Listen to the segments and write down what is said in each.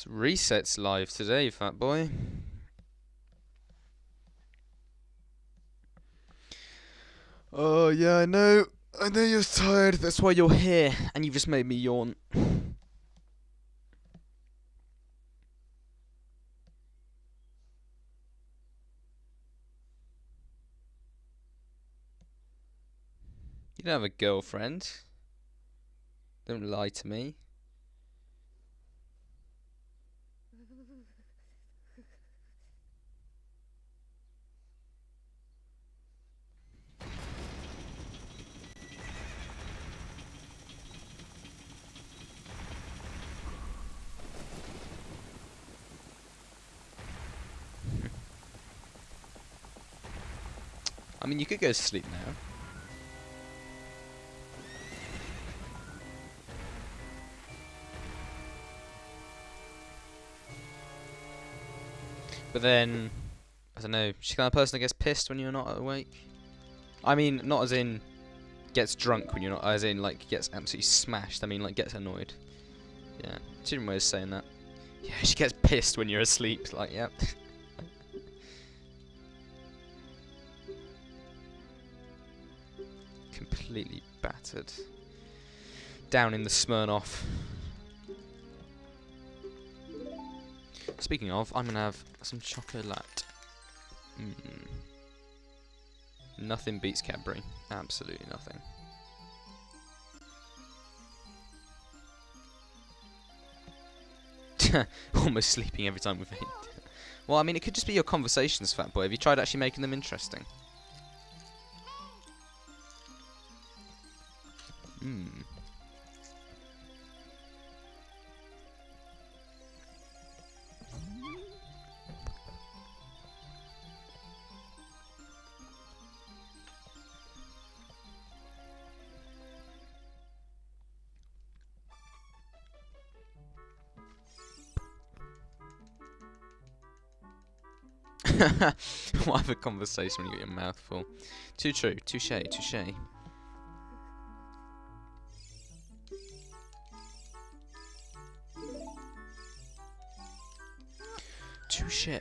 Reset's live today, fat boy. Oh, yeah, I know. I know you're tired. That's why you're here. And you've just made me yawn. You don't have a girlfriend. Don't lie to me. I mean, you could go to sleep now. But then, I don't know, she's the kind of person that gets pissed when you're not awake. I mean, not as in gets drunk when you're not, as in like gets absolutely smashed. I mean, like gets annoyed. Yeah, two different ways of saying that. Yeah, she gets pissed when you're asleep. Like, yeah. Completely battered. Down in the Smirnoff. Speaking of, I'm gonna have some chocolate. Nothing beats Cadbury. Absolutely nothing. Almost sleeping every time we've eaten. Well, I mean, it could just be your conversations, fat boy. Have you tried actually making them interesting? We'll have a conversation when you get your mouth full. Too true. Touche. Touche. Touche.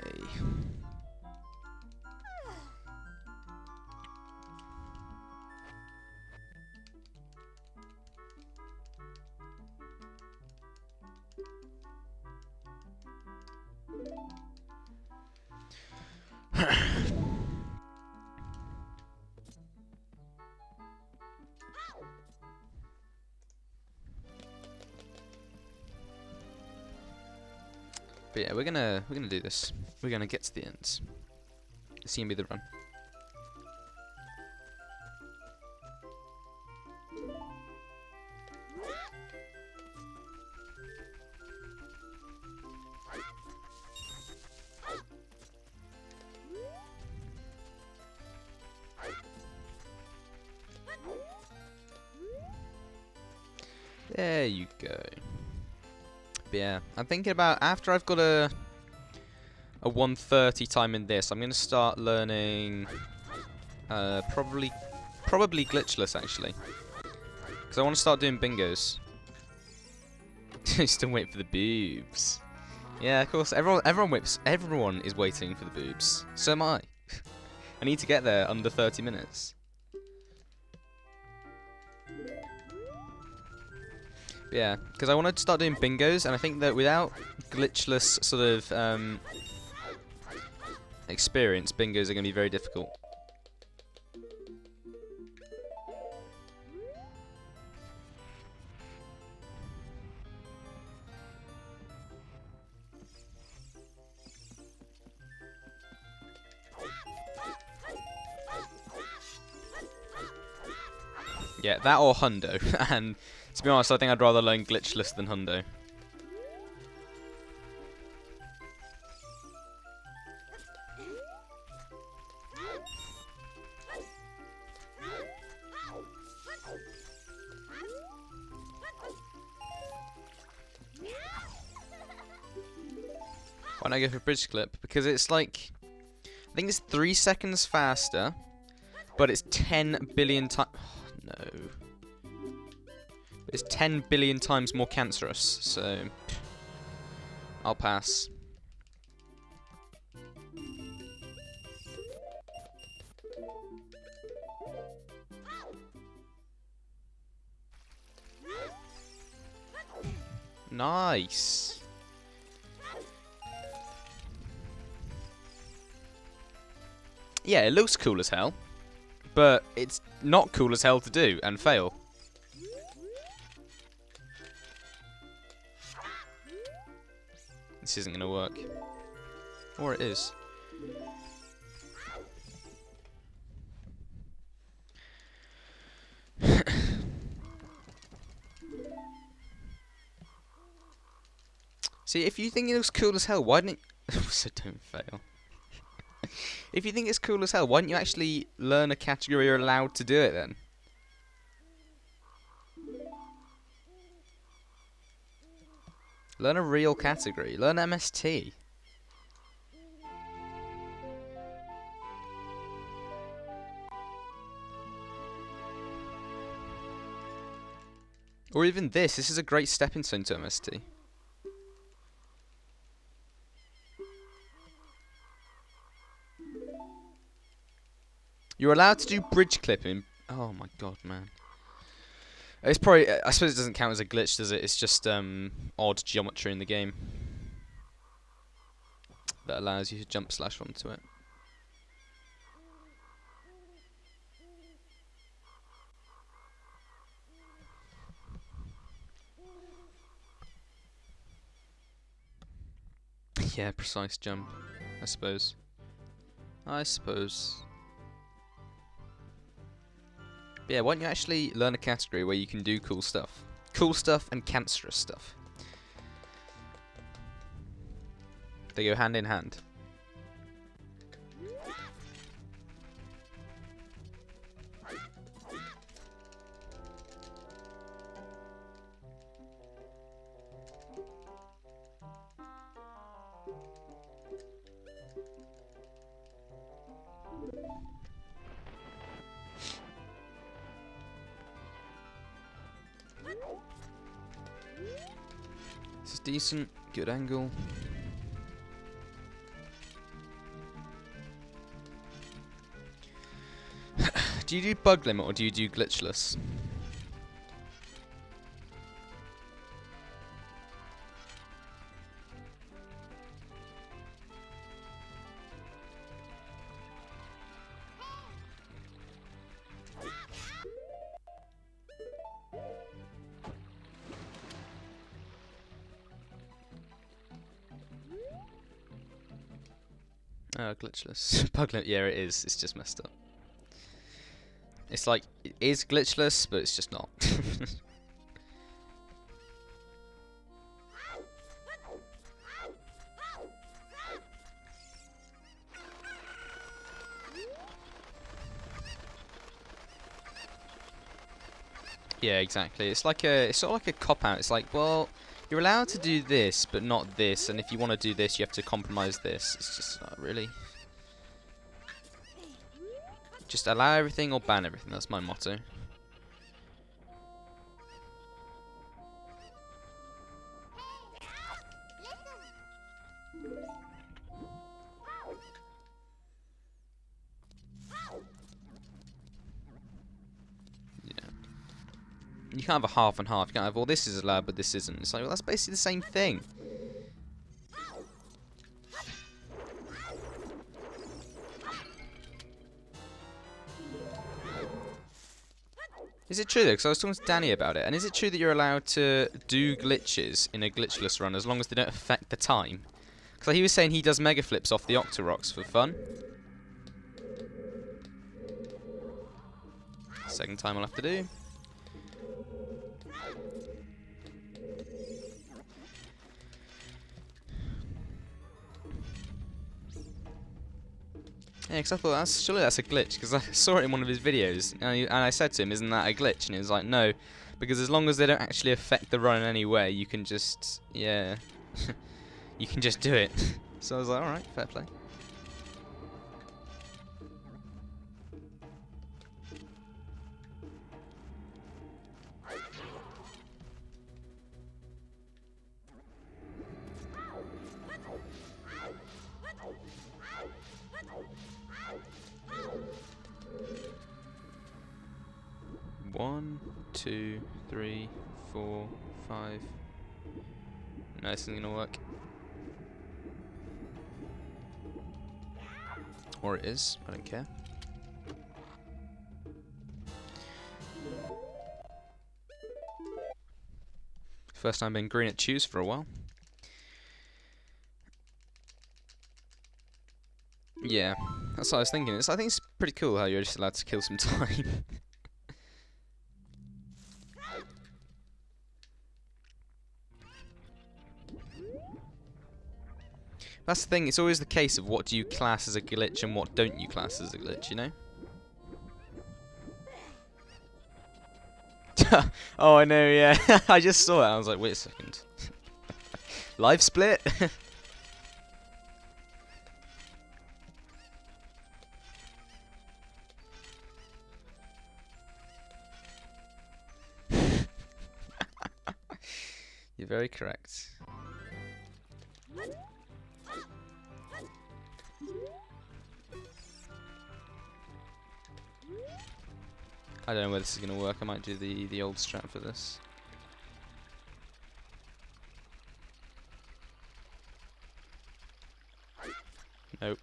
But yeah, we're gonna do this. We're gonna get to the ends. It's gonna be the run. There you go. But yeah, I'm thinking about after I've got a 1:30 time in this, I'm gonna start learning probably glitchless actually, because I want to start doing bingos. Still wait for the boobs. Yeah, of course. Everyone is waiting for the boobs. So am I. I need to get there under 30 minutes. Yeah, because I wanted to start doing bingos, and I think that without glitchless sort of experience, bingos are going to be very difficult. Yeah, that or hundo, and to be honest, I think I'd rather learn glitchless than hundo. Why not go for bridge clip? Because it's like, I think it's 3 seconds faster, but it's 10 billion times. Oh, no. It's 10 billion times more cancerous, so I'll pass. Nice. Yeah, it looks cool as hell, but it's not cool as hell to do and fail. This isn't gonna work. Or it is. See, if you think it looks cool as hell, why didn't it... So don't fail. If you think it's cool as hell, why don't you actually learn a category you're allowed to do it then? Learn a real category. Learn MST. Or even this. This is a great stepping stone to MST. You're allowed to do bridge clipping. Oh my god, man. It's probably... I suppose it doesn't count as a glitch, does it? It's just odd geometry in the game that allows you to jump slash onto it. Yeah, precise jump, I suppose. I suppose. But yeah, why don't you actually learn a category where you can do cool stuff? Cool stuff and cancerous stuff. They go hand in hand. This is decent, good angle. Do you do bug limit or do you do glitchless? Oh, glitchless. Bug limit, yeah, it is. It's just messed up. It's like, it is glitchless, but it's just not. Yeah, exactly. It's like it's sort of like a cop-out. It's like, well, you're allowed to do this, but not this, and if you want to do this, you have to compromise this. It's just not really. Just allow everything or ban everything. That's my motto. You can't have a half and half. You can't have, well, this is allowed, but this isn't. It's like, well, that's basically the same thing. Is it true, though? Because I was talking to Danny about it. And is it true that you're allowed to do glitches in a glitchless run as long as they don't affect the time? Because he was saying he does mega flips off the Octoroks for fun. Second time I'll have to do. Yeah, because I thought, surely that's a glitch, because I saw it in one of his videos, and I said to him, isn't that a glitch? And he was like, no, because as long as they don't actually affect the run in any way, you can just, yeah, you can just do it. So I was like, alright, fair play. One, two, three, 4, 5. No, this isn't gonna work. Or it is, I don't care. First time being green at choose for a while. Yeah, that's what I was thinking. I think it's pretty cool how you're just allowed to kill some time. That's the thing, it's always the case of what do you class as a glitch and what don't you class as a glitch, you know? Oh, I know, yeah. I just saw it, I was like, wait a second. Live split? You're very correct. I don't know whether this is going to work. I might do the old strat for this. Nope.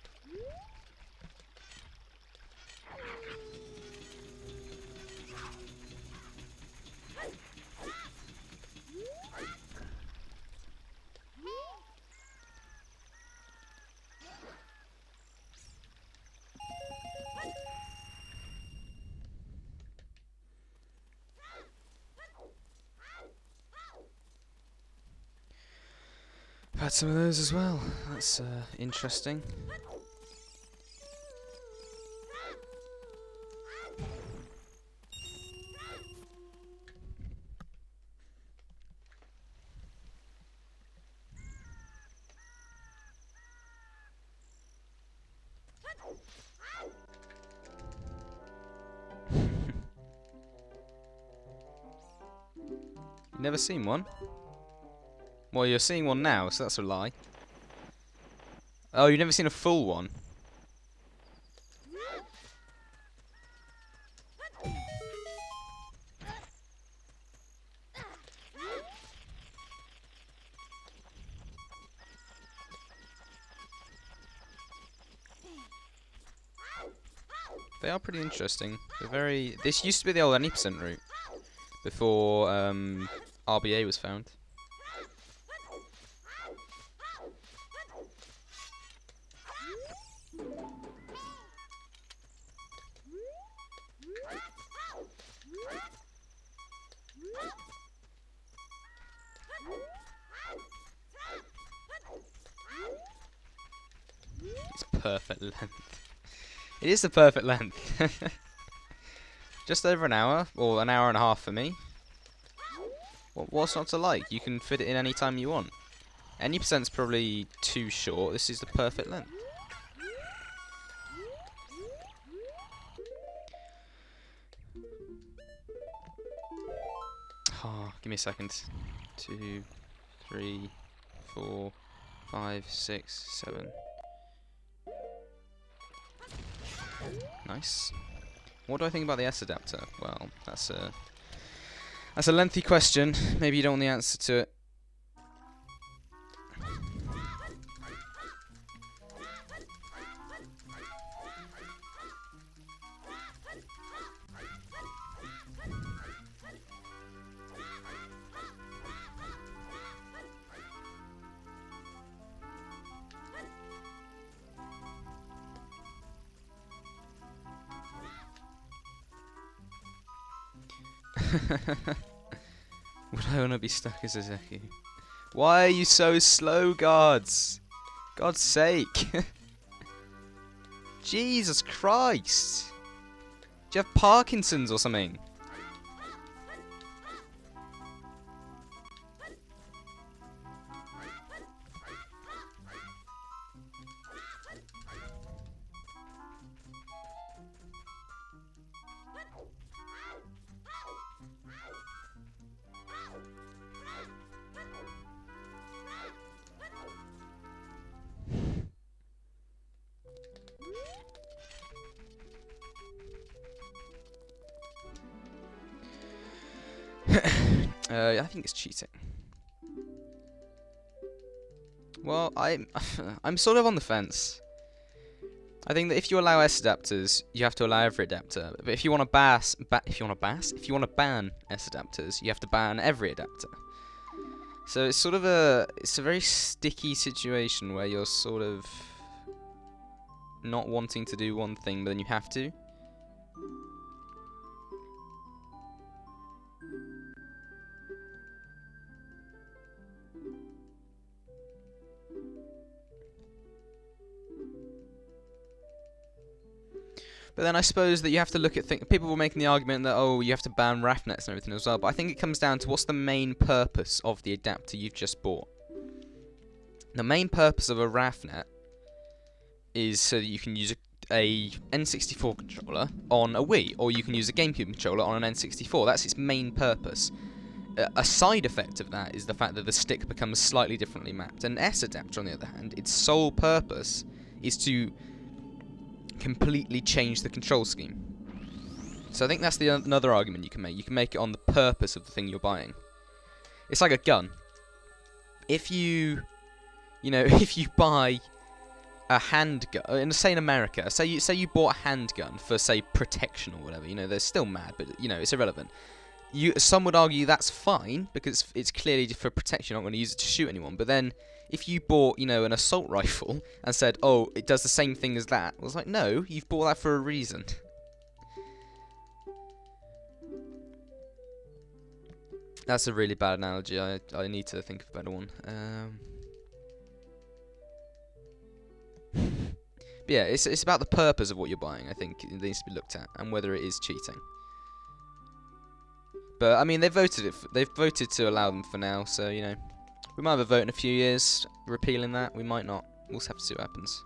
I've had some of those as well. That's interesting. You've never seen one? Well, you're seeing one now, so that's a lie. Oh, you've never seen a full one? They are pretty interesting. They're very... This used to be the old any percent route before RBA was found. It's perfect length. It is the perfect length. Just over an hour, or an hour and a half for me. What's not to like? You can fit it in any time you want. Any percent's probably too short. This is the perfect length. Oh, give me a second. 2, 3, 4, 5, 6, 7. Nice. What do I think about the S adapter? Well, that's a lengthy question. Maybe you don't want the answer to it. Would I want to be stuck as a Zeku? Why are you so slow, guards? God's sake. Jesus Christ. Do you have Parkinson's or something? I think it's cheating. Well, I'm sort of on the fence. I think that if you allow S adapters, you have to allow every adapter. But if you want to ban S adapters, you have to ban every adapter. So it's sort of a very sticky situation where you're sort of not wanting to do one thing, but then you have to. But then I suppose that you have to look at things. People were making the argument that, oh, you have to ban RAFnets and everything as well. But I think it comes down to what's the main purpose of the adapter you've just bought. The main purpose of a RAFnet is so that you can use a N64 controller on a Wii, or you can use a GameCube controller on an N64. That's its main purpose. A side effect of that is the fact that the stick becomes slightly differently mapped. An S adapter, on the other hand, its sole purpose is to completely change the control scheme. So I think that's another argument you can make. You can make it on the purpose of the thing you're buying. It's like a gun. If you buy a handgun, say in America, say you bought a handgun for, say, protection or whatever, they're still mad, but it's irrelevant. Some would argue that's fine because it's clearly for protection. You're not going to use it to shoot anyone. But then, if you bought, an assault rifle and said, "Oh, it does the same thing as that," I was like, "No, you've bought that for a reason." That's a really bad analogy. I need to think of a better one. But yeah, it's about the purpose of what you're buying. I think it needs to be looked at, and whether it is cheating. But I mean, they've voted to allow them for now, so we might have a vote in a few years repealing that. We might not. We'll just have to see what happens.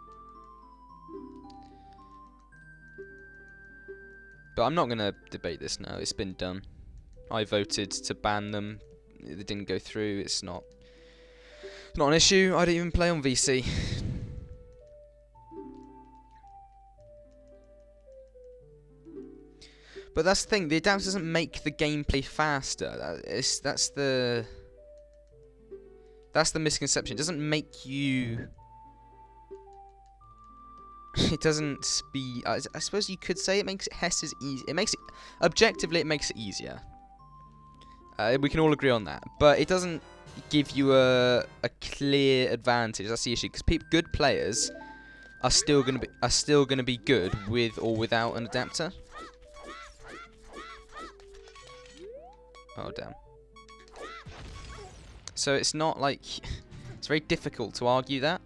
But I'm not gonna debate this now. It's been done. I voted to ban them. It didn't go through. It's not an issue. I don't even play on VC. But that's the thing, the adapter doesn't make the gameplay faster. That's the misconception. It doesn't make you... It doesn't speed... I suppose you could say it makes Hess's easy. It makes it... Objectively, it makes it easier. We can all agree on that. But it doesn't give you a clear advantage. That's the issue. Because good players are still gonna be good with or without an adapter. Oh, damn. So it's not like... It's very difficult to argue that.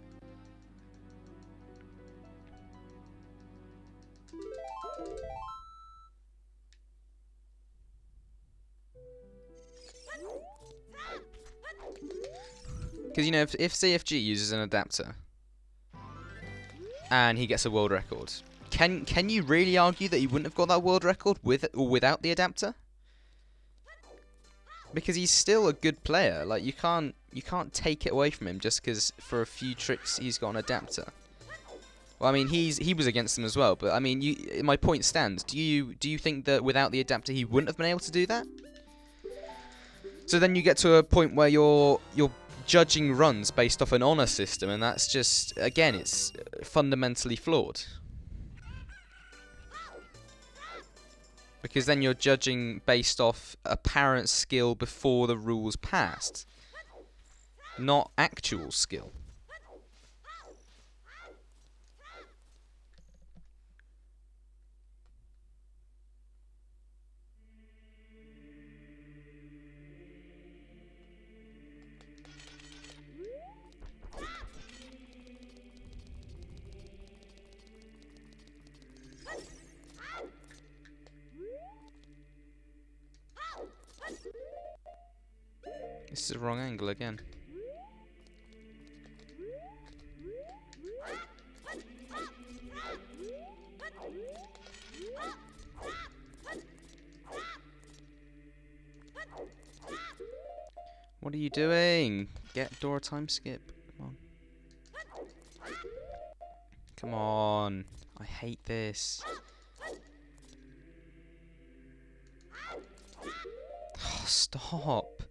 Because, if CFG uses an adapter and he gets a world record, can you really argue that he wouldn't have got that world record with or without the adapter? Because he's still a good player. Like, you can't take it away from him just because for a few tricks he's got an adapter. Well, I mean, he was against them as well, but I mean, my point stands. Do you think that without the adapter he wouldn't have been able to do that? So then you get to a point where you're judging runs based off an honor system, and that's just, again, it's fundamentally flawed. Because then you're judging based off apparent skill before the rules passed, not actual skill. This is the wrong angle again. What are you doing? Get door time skip. Come on. Come on. I hate this. Oh, stop.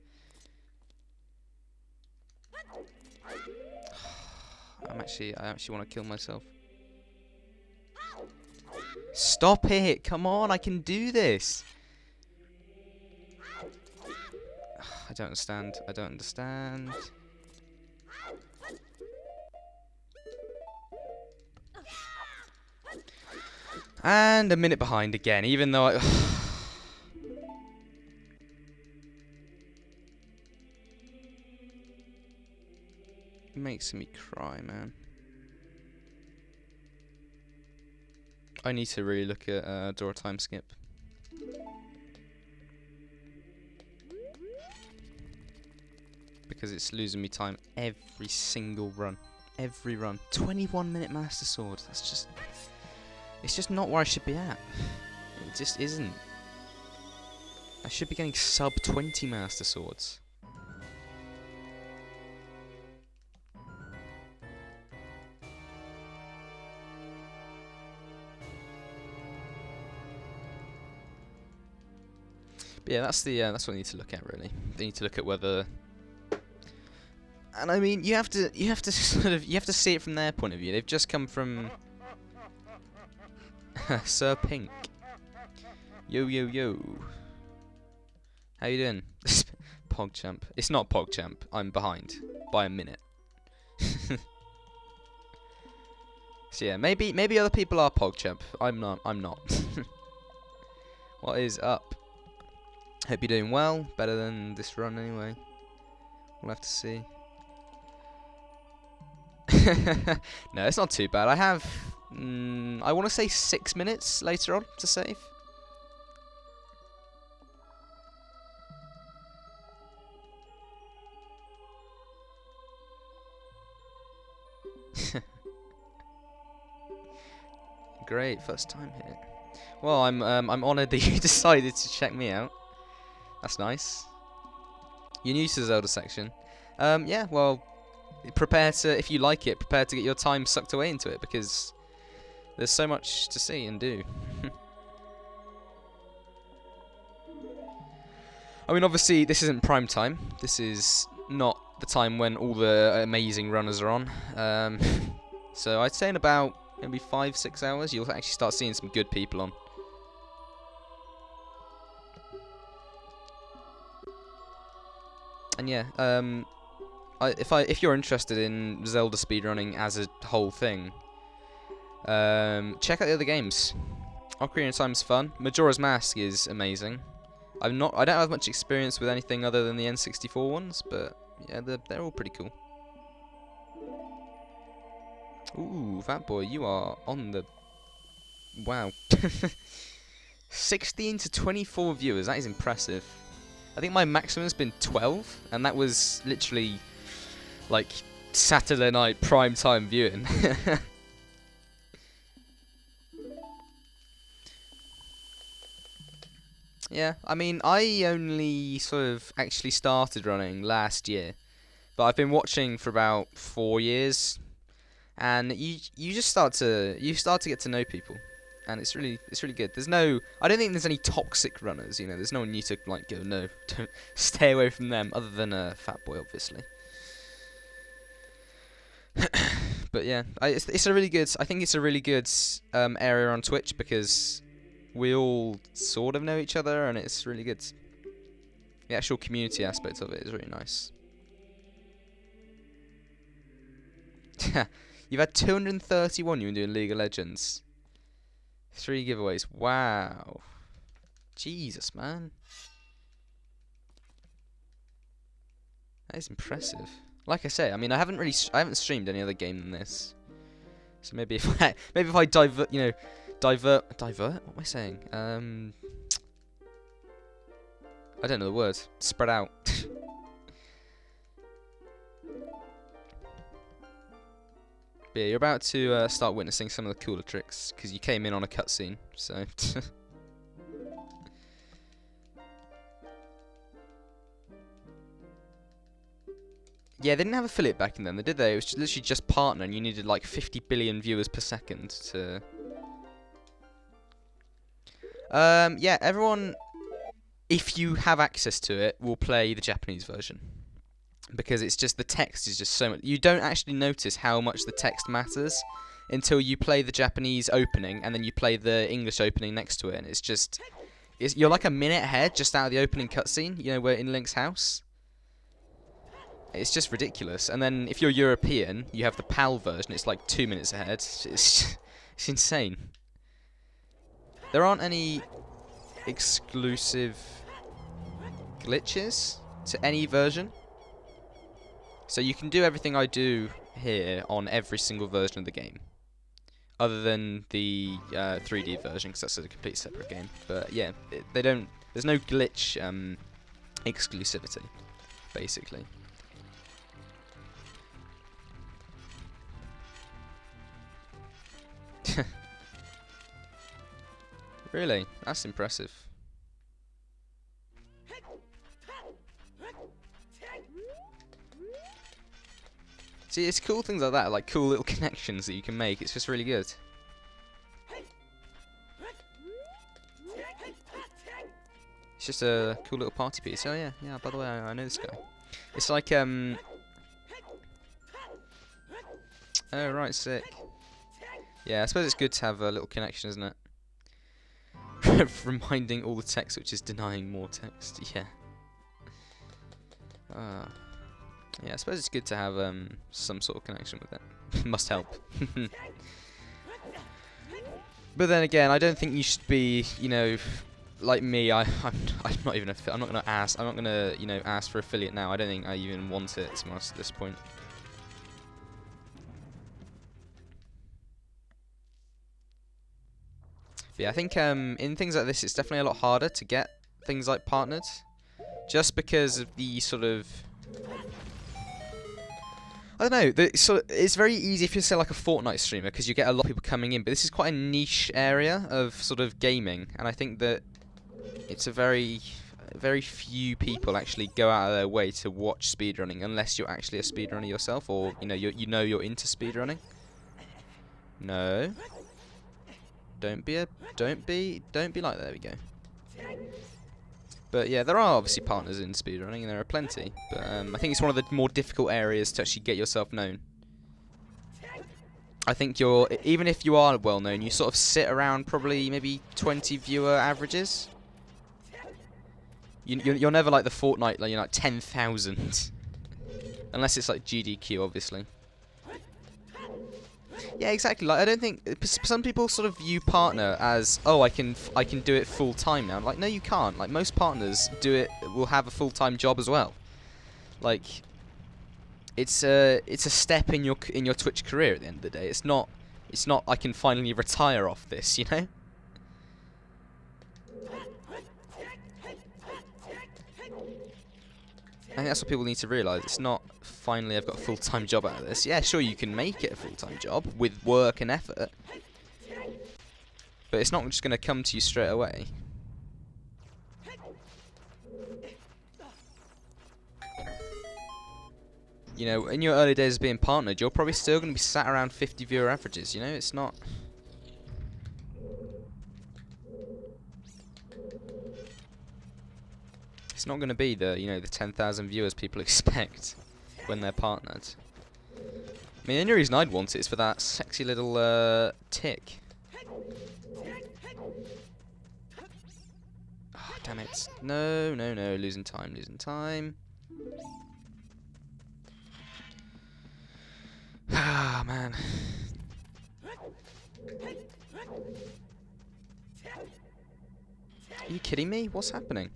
I actually want to kill myself. Stop it! Come on, I can do this! I don't understand. I don't understand. And a minute behind again, even though I... Makes me cry, man. I need to really look at draw time skip. Because it's losing me time every single run. Every run. 21-minute Master Sword. That's just... It's just not where I should be at. It just isn't. I should be getting sub 20 Master Swords. But yeah, that's what I need to look at really. They need to look at whether, and I mean you have to see it from their point of view. They've just come from Sir Pink. Yo yo yo. How you doing? PogChamp. It's not PogChamp. I'm behind by a minute. So yeah, maybe other people are PogChamp. I'm not. What is up? Hope you're doing well. Better than this run anyway. We'll have to see. No, it's not too bad. I have, I want to say 6 minutes later on to save. Great, first time here. Well, I'm honoured that you decided to check me out. That's nice. You're new to the Zelda section. Yeah, well, prepare to, if you like it, prepare to get your time sucked away into it, because there's so much to see and do. I mean, obviously, this isn't prime time. This is not the time when all the amazing runners are on. So I'd say in about maybe 5-6 hours, you'll actually start seeing some good people on. And yeah, if you're interested in Zelda speedrunning as a whole thing, check out the other games. Ocarina of Time's fun. Majora's Mask is amazing. I don't have much experience with anything other than the N64 ones, but yeah, they're all pretty cool. Ooh, Fat Boy, you are on the... Wow. 16 to 24 viewers, that is impressive. I think my maximum's been 12, and that was literally like Saturday night prime time viewing. Yeah, I mean, I only sort of actually started running last year, but I've been watching for about 4 years, and you just start to get to know people. And it's really good. I don't think there's any toxic runners, you know. There's no one you to like go, no, don't stay away from them, other than Fat Boy, obviously. But yeah, it's a really good. I think it's a really good area on Twitch, because we all sort of know each other, and it's really good. The actual community aspect of it is really nice. You've had 231. You've been doing League of Legends. 3 giveaways. Wow. Jesus, man. That is impressive. Like I say, I mean, I haven't streamed any other game than this. So maybe if I divert, you know, divert. What am I saying? I don't know the word. Spread out. But yeah, you're about to start witnessing some of the cooler tricks, because you came in on a cutscene, so... Yeah, they didn't have affiliate back then, did they? It was literally just partner, and you needed like 50 billion viewers per second to... Yeah, everyone, if you have access to it, will play the Japanese version. because it's just the text is just so much. You don't actually notice how much the text matters until you play the Japanese opening and then you play the English opening next to it, and you're like a minute ahead just out of the opening cutscene. You know, we're in Link's house. It's just ridiculous. And then if you're European, you have the PAL version. It's like 2 minutes ahead. It's insane. There aren't any exclusive glitches to any version. So you can do everything I do here on every single version of the game. Other than the 3D version, because that's a complete separate game. But yeah, there's no glitch exclusivity, basically. Really? That's impressive. See, it's cool things like that, like cool little connections that you can make. It's just really good. It's just a cool little party piece. Oh yeah, yeah, by the way, I know this guy. It's like, oh right, sick. Yeah, I suppose it's good to have a little connection, isn't it? Reminding all the text, which is denying more text. Yeah. Yeah, I suppose it's good to have some sort of connection with it. Must help. But then again, I don't think you should be, you know, like me. I'm not even. I'm not gonna ask. I'm not gonna, you know, ask for affiliate now. I don't think I even want it, to be honest, at this point. But yeah, I think in things like this, it's definitely a lot harder to get things like partnered, just because of the sort of, I don't know. It's very easy if you're, say, like a Fortnite streamer, because you get a lot of people coming in. But this is quite a niche area of sort of gaming, and I think that it's very few people actually go out of their way to watch speedrunning, unless you're actually a speedrunner yourself, or you know you're into speedrunning. No. Don't be like that. There we go. But yeah, there are obviously partners in speedrunning, and there are plenty. But I think it's one of the more difficult areas to actually get yourself known. I think even if you are well known, you sort of sit around probably maybe 20 viewer averages. You're never like the Fortnite, like, you're like 10,000, unless it's like GDQ, obviously. Yeah, exactly. Like, I don't think some people sort of view partner as, oh, I can do it full time now. Like, no, you can't. Like, most partners will have a full-time job as well. Like, it's a step in your Twitch career at the end of the day. It's not I can finally retire off this, you know? I think that's what people need to realise. It's not, finally, I've got a full-time job out of this. Yeah, sure, you can make it a full-time job with work and effort, but it's not just going to come to you straight away. You know, in your early days of being partnered, you're probably still going to be sat around 50 viewer averages, you know? It's not... It's not going to be the, you know, the 10,000 viewers people expect when they're partnered. I mean, the only reason I'd want it is for that sexy little tick. Oh, damn it. No, losing time. Ah, man. Are you kidding me? What's happening?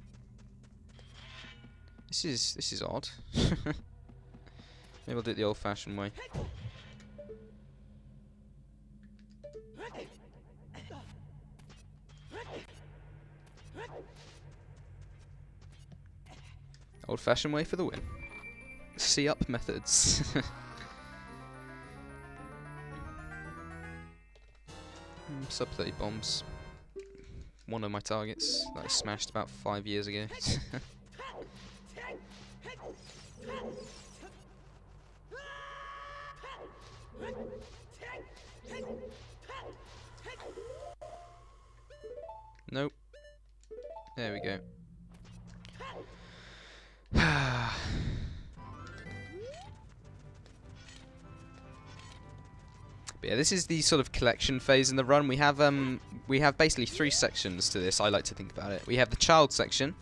This is odd. Maybe I'll do it the old-fashioned way. Old-fashioned way for the win. C-up methods. Sub-30 bombs. One of my targets that I smashed about 5 years ago. Nope. There we go. But yeah, this is the sort of collection phase in the run. We have basically 3 sections to this. I like to think about it. We have the child section,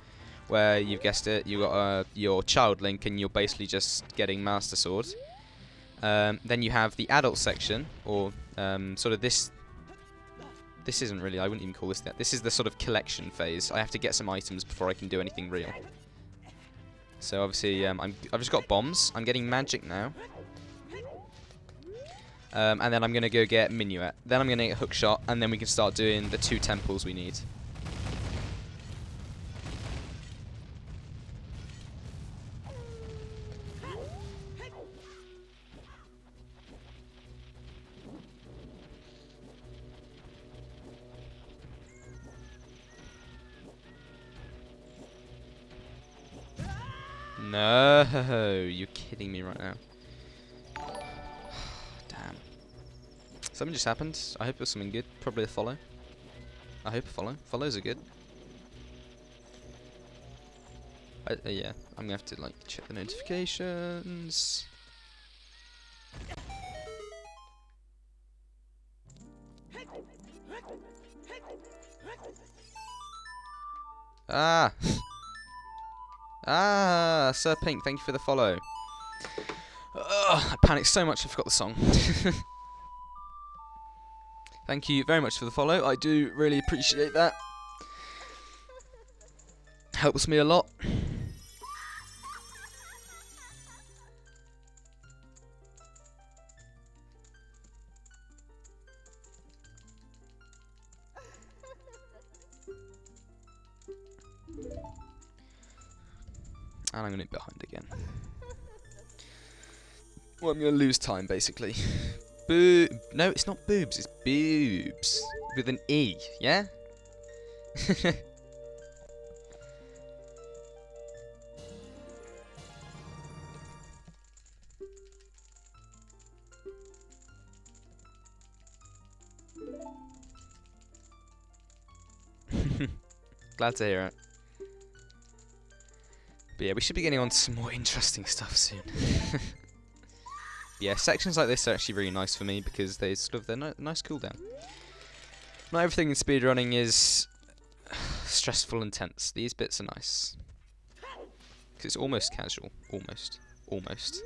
where you've guessed it, you got your child Link, and you're basically just getting Master Sword. Then you have the adult section, or sort of this. This isn't really. I wouldn't even call this that. This is the sort of collection phase. I have to get some items before I can do anything real. So obviously, I've just got bombs. I'm getting magic now. And then I'm going to go get Minuet. Then I'm going to get Hookshot, and then we can start doing the 2 temples we need. No, you're kidding me right now. Damn. Something just happened. I hope it was something good. Probably a follow. I hope a follow. Follows are good. Yeah, I'm gonna have to like check the notifications. Ah. Ah, Sir Pink, thank you for the follow. I panicked so much I forgot the song. Thank you very much for the follow. I do really appreciate that. Helps me a lot. And I'm going to be behind again. Well, I'm going to lose time, basically. No, it's not boobs, it's boobs. With an E, yeah? Glad to hear it. But yeah, we should be getting on to some more interesting stuff soon. Yeah, sections like this are actually really nice for me because they're nice cooldown. Not everything in speedrunning is stressful and tense. These bits are nice. Because it's almost casual. Almost. Almost.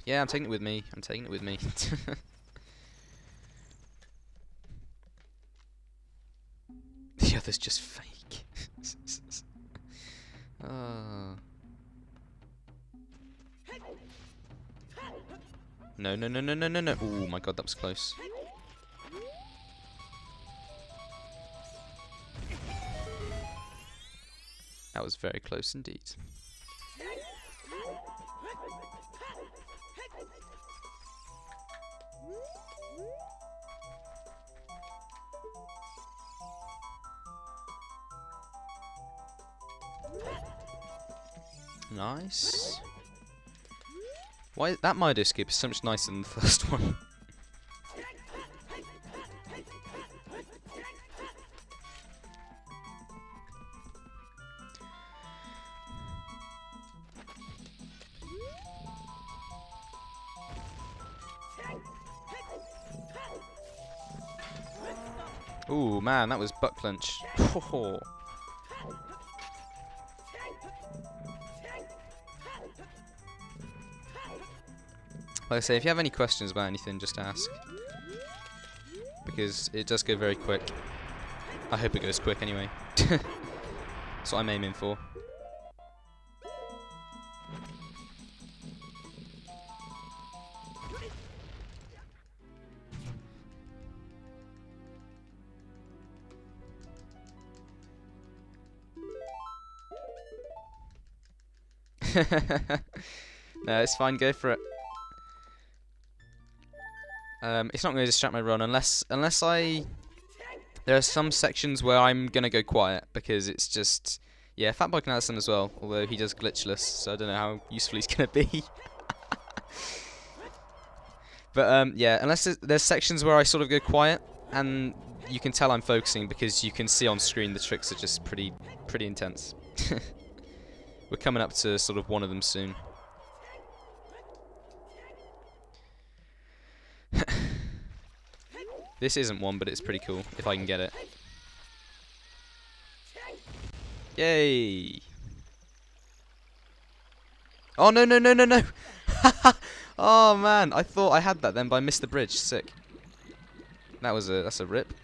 Yeah, I'm taking it with me. I'm taking it with me. The other's just fake. No, no, no, no, no, no, no. Oh my god, that was close. That was very close indeed. Nice. Why that Mido skip is so much nicer than the first one. Ooh man, that was butt clench. Like I say, if you have any questions about anything, just ask. Because it does go very quick. I hope it goes quick anyway. That's what I'm aiming for. No, it's fine, go for it. It's not going to distract my run unless there are some sections where I'm going to go quiet because it's just, yeah, Fatboy can add some as well, although he does glitchless, so I don't know how useful he's going to be. But yeah, unless there's sections where I sort of go quiet, and you can tell I'm focusing because you can see on screen the tricks are just pretty intense. We're coming up to sort of one of them soon. This isn't one, but it's pretty cool if I can get it. Yay! Oh no no no no no! Oh man, I thought I had that then, but I missed the bridge. Sick. That's a rip.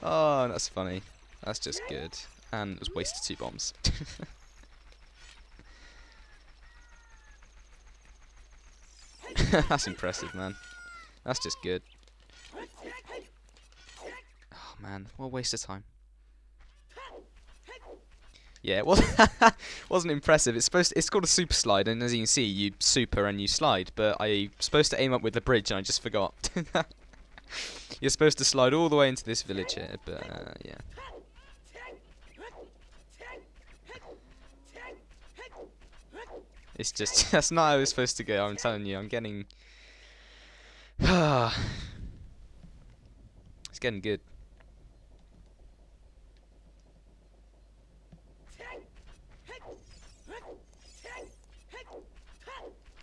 Oh, that's funny. That's just good. And it was wasted 2 bombs. That's impressive, man. That's just good. Oh man, what a waste of time. Yeah, it wasn't impressive. It's called a super slide, and as you can see, you super and you slide. But I'm supposed to aim up with the bridge, and I just forgot. You're supposed to slide all the way into this village here, but yeah. It's just that's not how it's supposed to go. I'm telling you, I'm getting. It's getting good.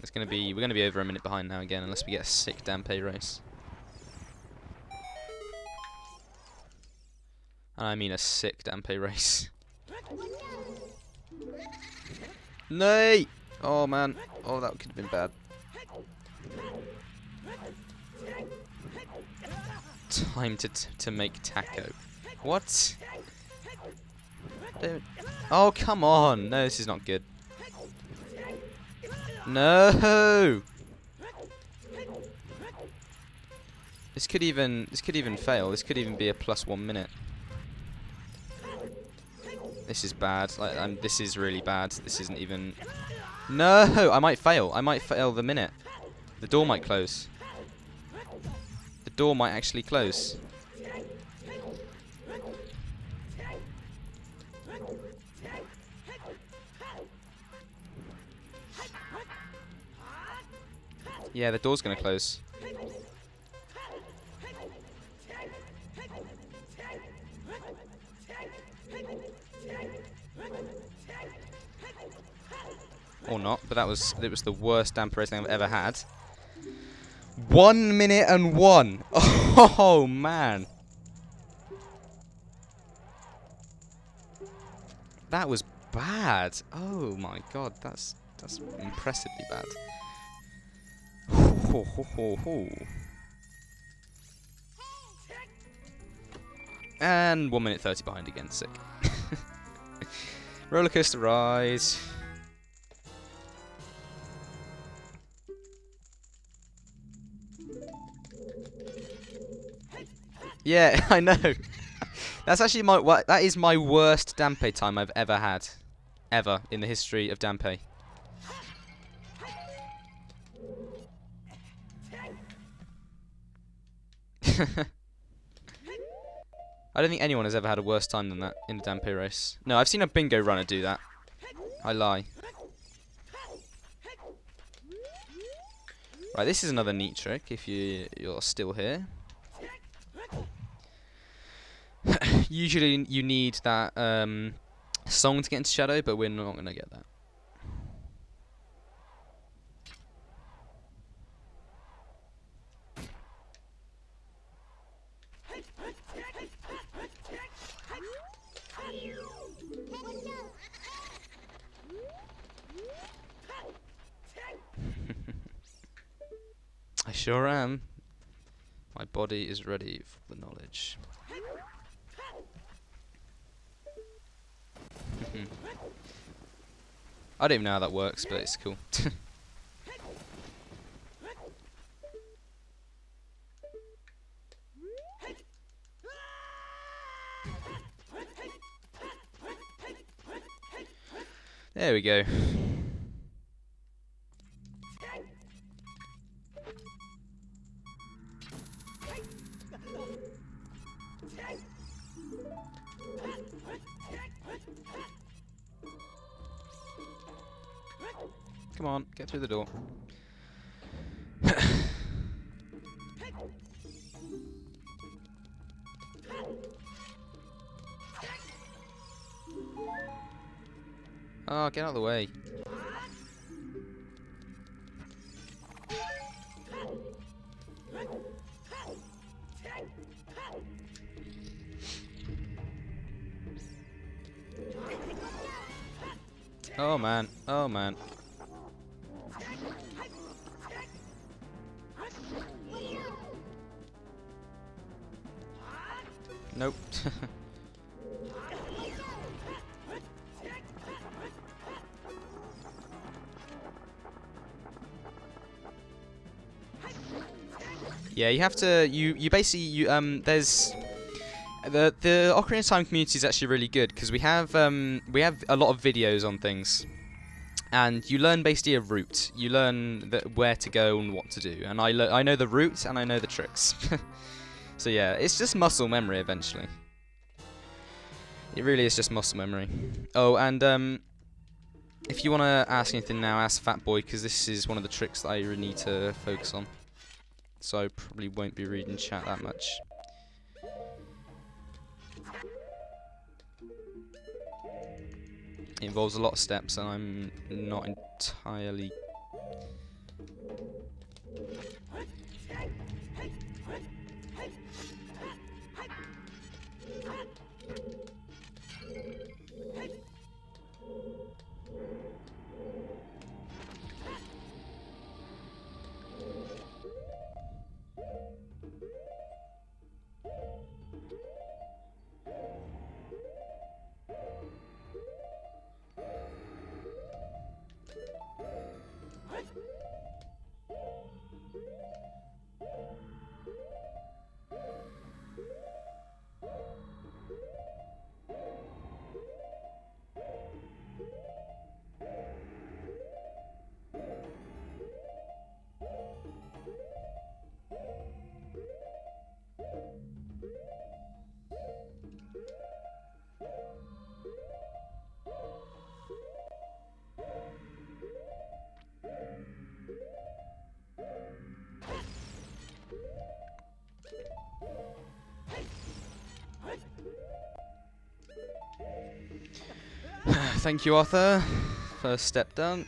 We're gonna be over a minute behind now again, unless we get a sick Dampe race. And I mean a sick Dampe race. Nay! Oh man. Oh, that could have been bad. Time to make taco. What? Don't. Oh, come on. No, this is not good. No! This could even fail. This could even be a +1 minute. This is bad. Like, this is really bad. This isn't even. No! I might fail. I might fail the minute. The door might close. The door might actually close. Yeah, the door's gonna close. Or not, but it was the worst Dampe racing I've ever had. 1 minute and 1. Oh man, that was bad. Oh my god, that's impressively bad. Ho, ho, ho, ho. And 1 minute 30 behind again. Sick. Rollercoaster ride. Yeah, I know. That's actually that is my worst Dampe time I've ever had, ever in the history of Dampe. I don't think anyone has ever had a worse time than that in a Dampe race. No, I've seen a bingo runner do that. I lie. Right, this is another neat trick if you're still here. Usually you need that song to get into shadow, but we're not going to get that. I sure am. My body is ready for the knowledge. I don't even know how that works, but it's cool. There we go. Come on, get through the door. Oh, get out of the way. Oh man, oh man. Nope. Yeah, you have to. You basically there's the Ocarina of Time community is actually really good because we have a lot of videos on things, and you learn basically a route. You learn where to go and what to do. And I know the route and I know the tricks. So yeah, it's just muscle memory eventually. It really is just muscle memory. Oh, and if you want to ask anything now, ask Fatboy, because this is one of the tricks that I really need to focus on. So I probably won't be reading chat that much. It involves a lot of steps, and I'm not entirely... Thank you, Arthur. First step done.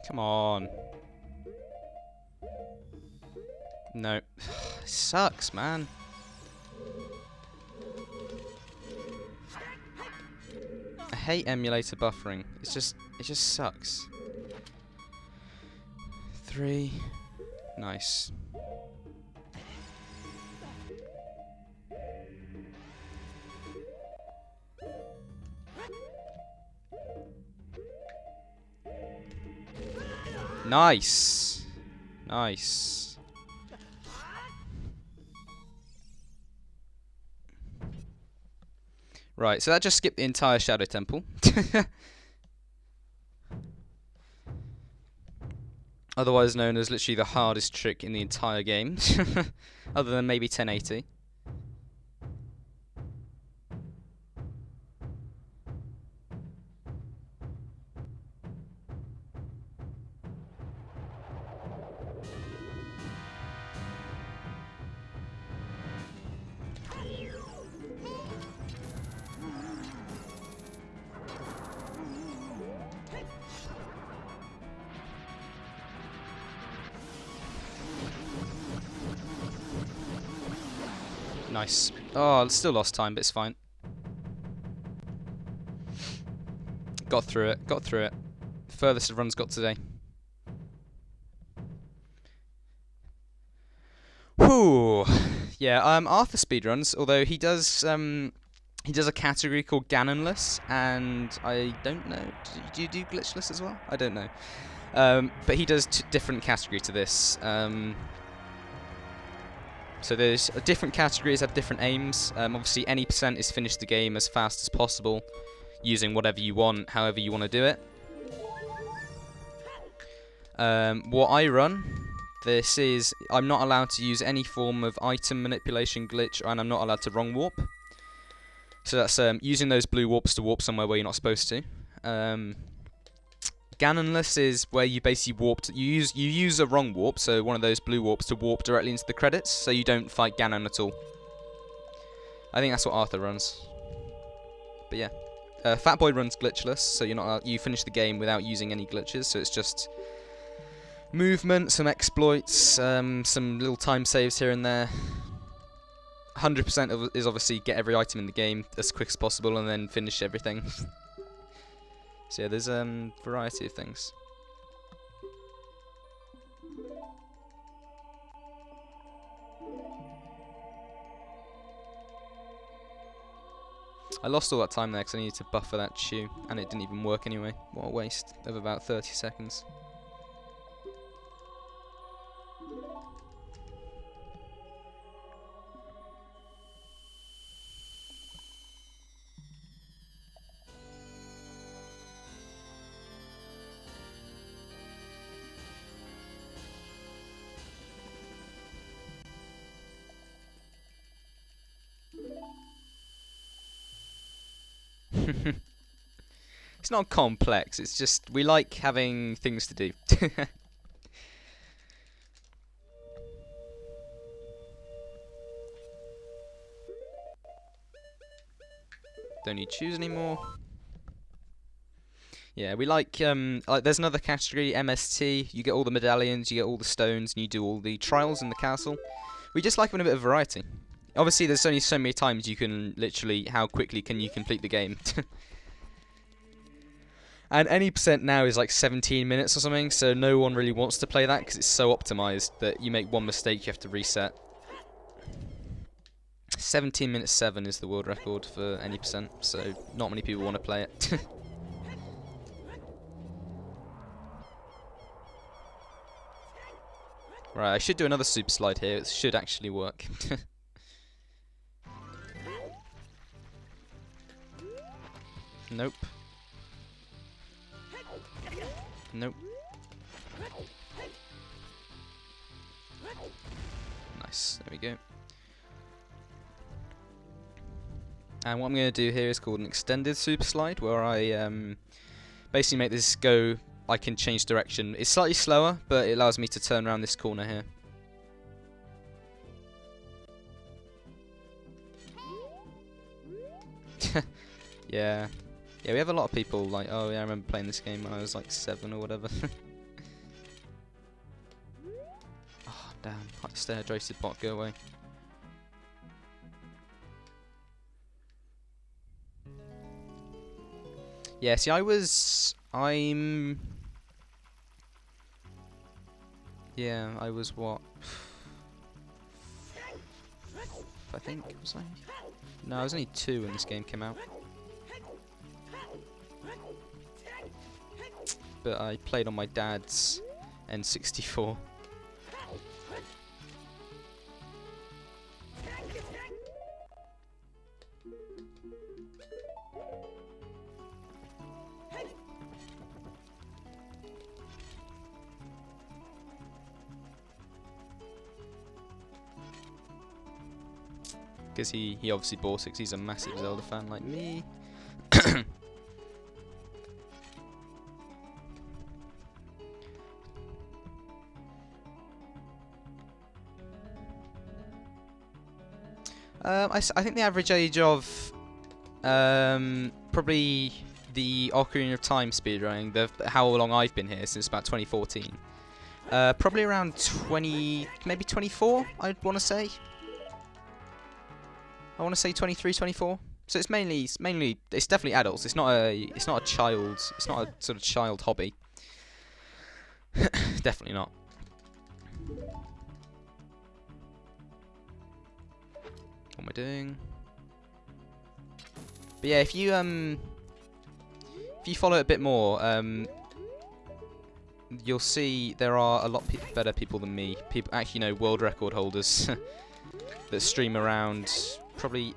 Come on. No. Sucks, man. I hate emulator buffering. It just sucks. 3. Nice. Nice. Nice. Right, so that just skipped the entire Shadow Temple. Otherwise known as literally the hardest trick in the entire game. Other than maybe 1080. Nice. Oh, still lost time, but it's fine. Got through it. Got through it. Furthest the run's got today. Whew. Yeah. Arthur speedruns. Although he does a category called Ganonless, and I don't know. Do you do glitchless as well? I don't know. But he does different category to this. So there's different categories have different aims. Obviously, any percent is finish the game as fast as possible, using whatever you want, however you want to do it. What I run, this is I'm not allowed to use any form of item manipulation glitch, and I'm not allowed to wrong warp. So that's using those blue warps to warp somewhere where you're not supposed to. Ganonless is where you basically warp. You use a wrong warp, so one of those blue warps to warp directly into the credits, so you don't fight Ganon at all. I think that's what Arthur runs. But yeah, Fatboy runs glitchless, so you're not you finish the game without using any glitches. So it's just movement, some exploits, some little time saves here and there. 100% is obviously get every item in the game as quick as possible and then finish everything. So yeah, there's a variety of things. I lost all that time there because I needed to buffer that chew, and it didn't even work anyway. What a waste of about 30 seconds. It's not complex, it's just we like having things to do. Don't need to choose anymore. Yeah, we like there's another category, MST. You get all the medallions, you get all the stones, and you do all the trials in the castle. We just like having a bit of variety. Obviously, there's only so many times you can literally, how quickly can you complete the game? And any percent now is like 17 minutes or something, so no one really wants to play that because it's so optimized that you make one mistake, you have to reset. 17 minutes 7 is the world record for any percent, so not many people want to play it. Right, I should do another super slide here, it should actually work. Nope. Nope. Nice, there we go. And what I'm going to do here is called an extended super slide, where I basically make this go, I can change direction. It's slightly slower, but it allows me to turn around this corner here. Yeah. Yeah, we have a lot of people like, oh yeah, I remember playing this game when I was like 7 or whatever. Oh, damn. Stay hydrated, bot, go away. Yeah, see, yeah, I was what? I think, was I? No, I was only 2 when this game came out. But I played on my dad's N64. because he obviously bought it because he's a massive Zelda fan like me. I think the average age of probably the Ocarina of Time speedrunning, how long I've been here, since about 2014. Probably around 20, maybe 24, I'd want to say. I want to say 23, 24. So it's mainly, it's definitely adults. It's not a child, it's not a sort of child hobby. Definitely not. What am I doing? But yeah, if you follow it a bit more, you'll see there are a lot better people than me. People actually, you know, world record holders that stream around probably,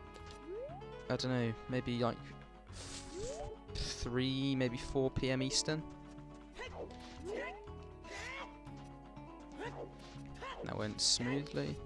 I don't know, maybe like 3, maybe 4 PM Eastern. That went smoothly.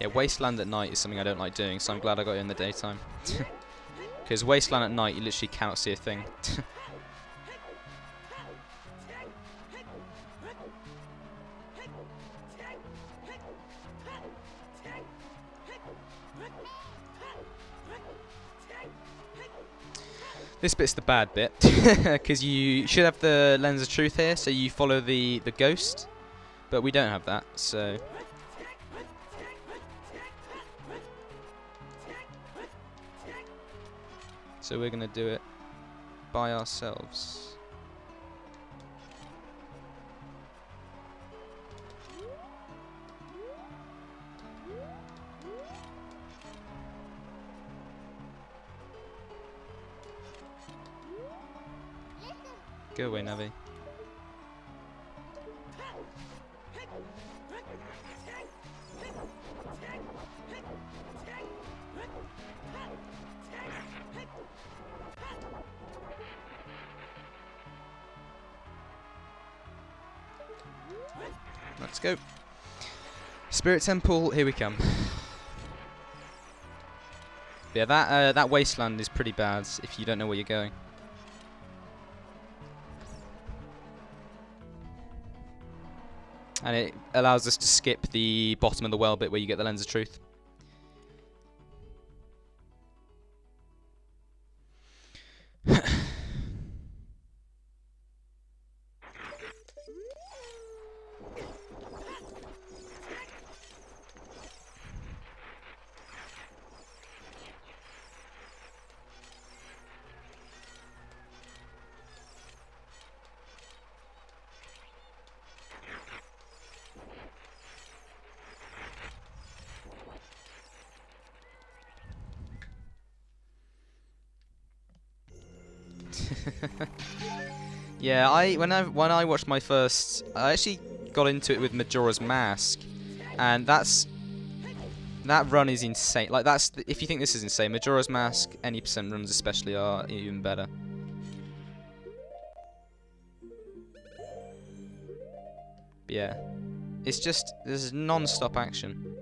Yeah, Wasteland at night is something I don't like doing, so I'm glad I got it in the daytime. Because Wasteland at night, you literally cannot see a thing. This bit's the bad bit, because you should have the Lens of Truth here, so you follow the ghost, but we don't have that, so... So we're gonna do it by ourselves. Go away, Navi. Let's go. Spirit Temple, here we come. Yeah, that wasteland is pretty bad if you don't know where you're going. And it allows us to skip the bottom of the well bit where you get the Lens of Truth. Yeah, when I watched my first, I actually got into it with Majora's Mask, and that run is insane. Like if you think this is insane, Majora's Mask any percent runs especially are even better. But yeah, it's just there's non-stop action.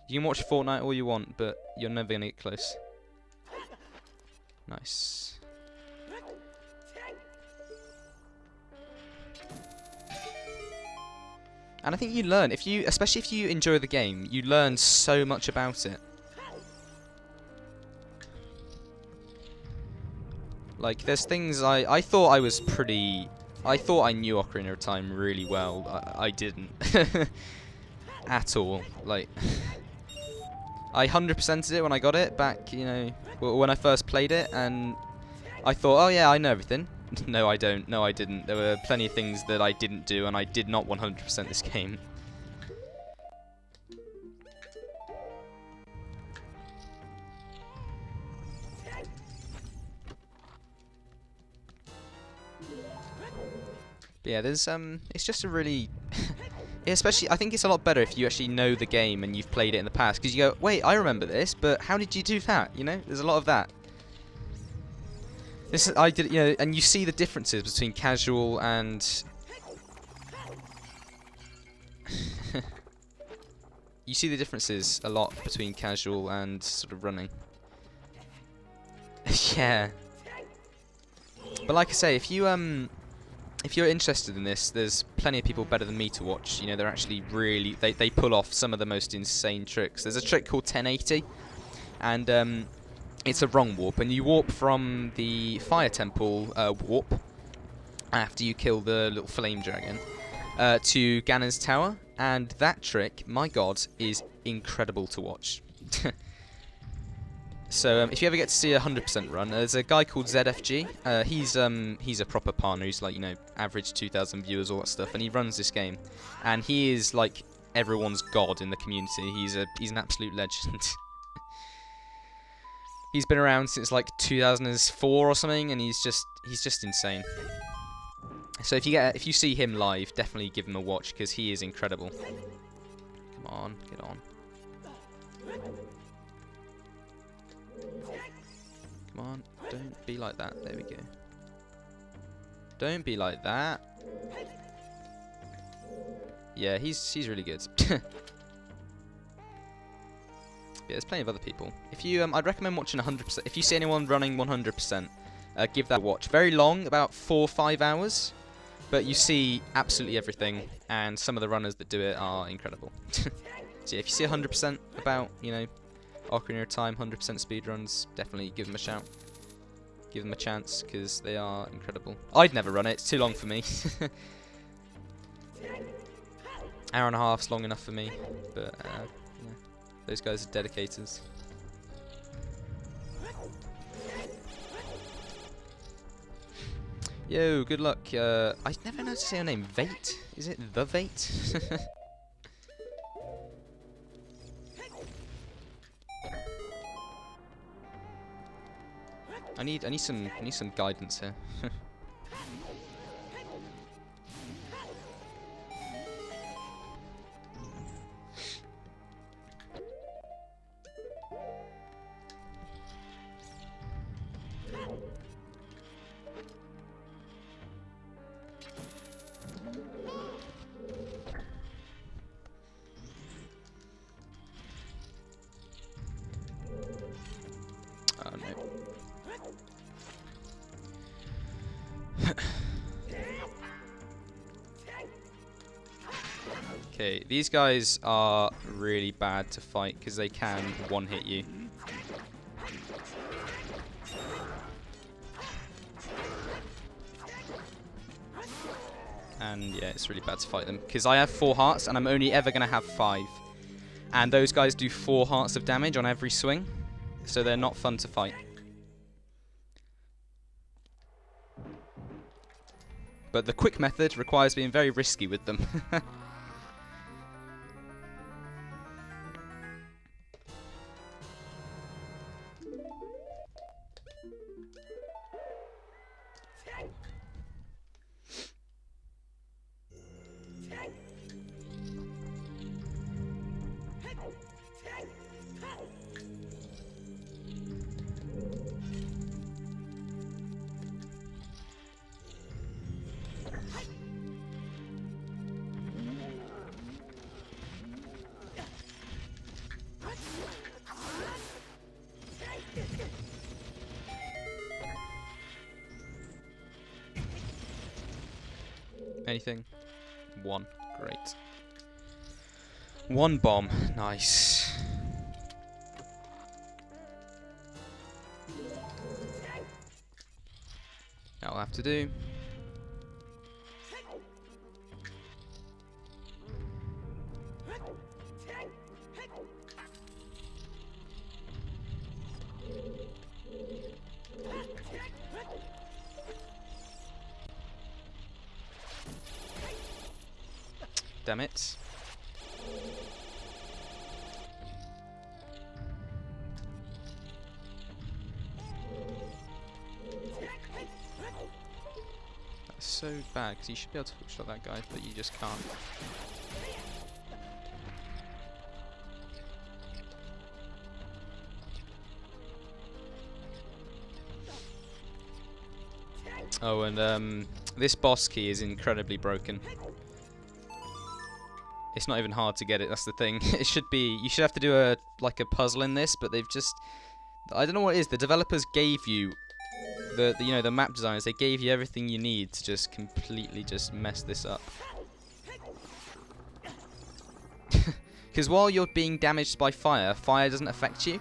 You can watch Fortnite all you want, but you're never gonna get close. Nice. And I think you learn, especially if you enjoy the game, you learn so much about it. Like, there's things I thought I was pretty... I thought I knew Ocarina of Time really well. I didn't. At all. Like, I 100%ed it when I got it back, you know, when I first played it, and I thought, oh yeah, I know everything. No, I don't. No, I didn't. There were plenty of things that I didn't do, and I did not 100% this game. But yeah, there's it's just a really, especially I think it's a lot better if you actually know the game and you've played it in the past, because you go, wait, I remember this, but how did you do that? You know, there's a lot of that. This is, I did, you know, and you see the differences between casual and you see the differences a lot between casual and sort of running. Yeah. But like I say, if you're interested in this, there's plenty of people better than me to watch. You know, they're actually really they pull off some of the most insane tricks. There's a trick called 1080, and it's a wrong warp, and you warp from the Fire Temple warp after you kill the little flame dragon to Ganon's Tower, and that trick, my god, is incredible to watch. So if you ever get to see a 100% run, there's a guy called ZFG. He's a proper partner. He's like, you know, average 2,000 viewers, all that stuff, and he runs this game, and he is like everyone's god in the community. He's an absolute legend. He's been around since like 2004 or something, and he's just insane. So if you see him live, definitely give him a watch because he is incredible. Come on, get on. Come on, don't be like that. There we go. Don't be like that. Yeah, he's really good. Yeah, there's plenty of other people. If you, I'd recommend watching 100%. If you see anyone running 100%, give that a watch. Very long, about 4 or 5 hours, but you see absolutely everything, and some of the runners that do it are incredible. So yeah, if you see 100% about, you know, Ocarina of Time 100% speedruns, definitely give them a shout. Give them a chance, because they are incredible. I'd never run it, it's too long for me. Hour and a half's long enough for me, but yeah, those guys are dedicators. Yo, good luck. I never know how to say her name. Vate? Is it the Vate? I need some guidance here. Oh no. Okay, these guys are really bad to fight because they can one-hit you. And yeah, it's really bad to fight them because I have 4 hearts and I'm only ever going to have 5. And those guys do 4 hearts of damage on every swing, so they're not fun to fight. But the quick method requires being very risky with them. Anything? 1. Great. 1 bomb. Nice. That'll have to do. Damn it. That's so bad, because you should be able to hookshot that guy, but you just can't. Oh, and this boss key is incredibly broken. It's not even hard to get it, that's the thing. It should be, you should have to do a puzzle in this, but they've just, I don't know what it is, the developers gave you, the map designers, they gave you everything you need to just completely just mess this up. Because while you're being damaged by fire, fire doesn't affect you.